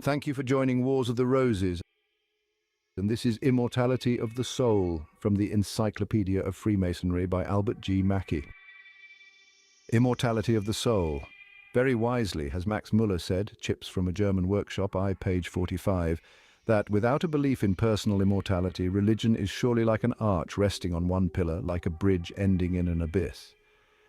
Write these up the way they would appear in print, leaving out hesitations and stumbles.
Thank you for joining Wars of the Roses. And this is Immortality of the Soul from the Encyclopedia of Freemasonry by Albert G. Mackey. Immortality of the Soul. Very wisely has Max Muller said, Chips from a German Workshop, page 45, that without a belief in personal immortality, religion is surely like an arch resting on one pillar, like a bridge ending in an abyss.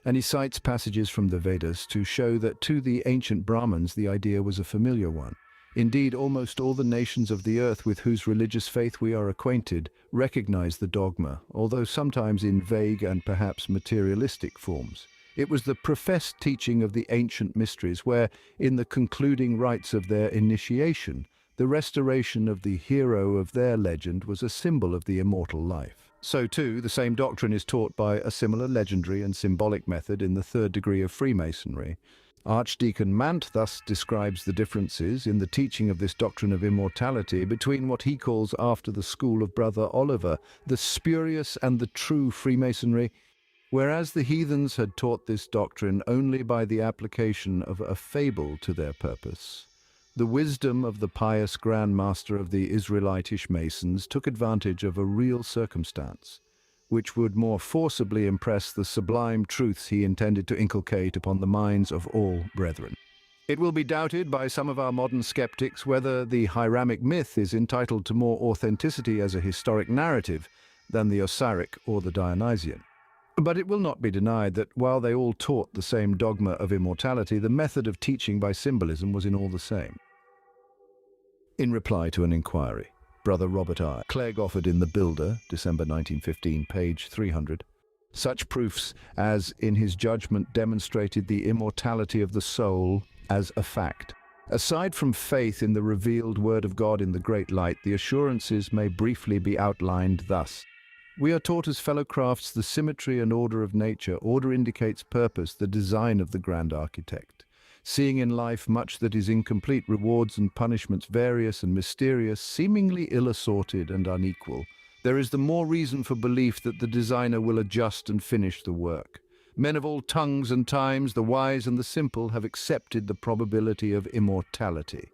And he cites passages from the Vedas to show that to the ancient Brahmans the idea was a familiar one. Indeed, almost all the nations of the earth with whose religious faith we are acquainted recognize the dogma, although sometimes in vague and perhaps materialistic forms. It was the professed teaching of the ancient mysteries where, in the concluding rites of their initiation, the restoration of the hero of their legend was a symbol of the immortal life. So too, the same doctrine is taught by a similar legendary and symbolic method in the third degree of Freemasonry. Archdeacon Mant thus describes the differences in the teaching of this doctrine of immortality between what he calls after the school of Brother Oliver, the spurious and the true Freemasonry, whereas the heathens had taught this doctrine only by the application of a fable to their purpose. The wisdom of the pious Grand Master of the Israelitish Masons took advantage of a real circumstance, which would more forcibly impress the sublime truths he intended to inculcate upon the minds of all brethren. It will be doubted by some of our modern skeptics whether the Hiramic myth is entitled to more authenticity as a historic narrative than the Osiric or the Dionysian. But it will not be denied that while they all taught the same dogma of immortality, the method of teaching by symbolism was in all the same. In reply to an inquiry, Brother Robert I. Clegg offered in The Builder, December 1915, page 300, such proofs as, in his judgment, demonstrated the immortality of the soul as a fact. Aside from faith in the revealed Word of God in the Great Light, the assurances may briefly be outlined thus. We are taught as fellow crafts the symmetry and order of nature. Order indicates purpose, the design of the grand architect. Seeing in life much that is incomplete, rewards and punishments various and mysterious, seemingly ill-assorted and unequal, there is the more reason for belief that the designer will adjust and finish the work. Men of all tongues and times, the wise and the simple, have accepted the probability of immortality.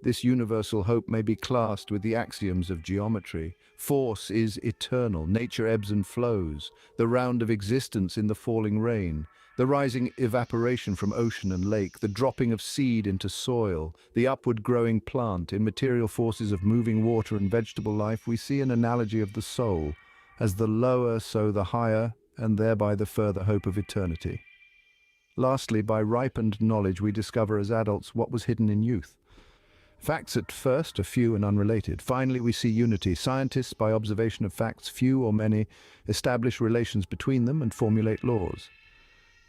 This universal hope may be classed with the axioms of geometry. Force is eternal, nature ebbs and flows, the round of existence in the falling rain, the rising evaporation from ocean and lake, the dropping of seed into soil, the upward growing plant, in material forces of moving water and vegetable life. We see an analogy of the soul, as the lower so the higher, and thereby the further hope of eternity. Lastly, by ripened knowledge we discover as adults what was hidden in youth. Facts at first are few and unrelated. Finally, we see unity. Scientists, by observation of facts, few or many, establish relations between them and formulate laws.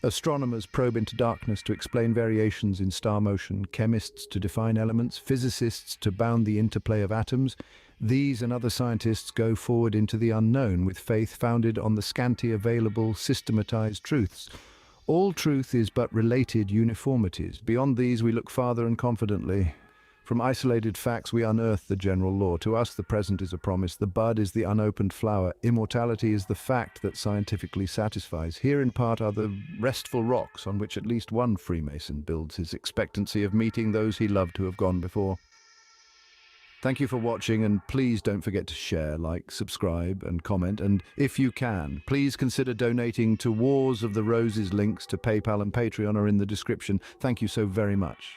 Astronomers probe into darkness to explain variations in star motion, chemists to define elements, physicists to bound the interplay of atoms. These and other scientists go forward into the unknown with faith founded on the scanty available systematized truths. All truth is but related uniformities. Beyond these we look farther and confidently. From isolated facts we unearth the general law. To us the present is a promise, the bud is the unopened flower, immortality is the fact that scientifically satisfies. Here in part are the restful rocks on which at least one Freemason builds his expectancy of meeting those he loved who have gone before. Thank you for watching, and please don't forget to share, like, subscribe and comment, and if you can, please consider donating to Wars of the Roses. Links to PayPal and Patreon are in the description. Thank you so very much.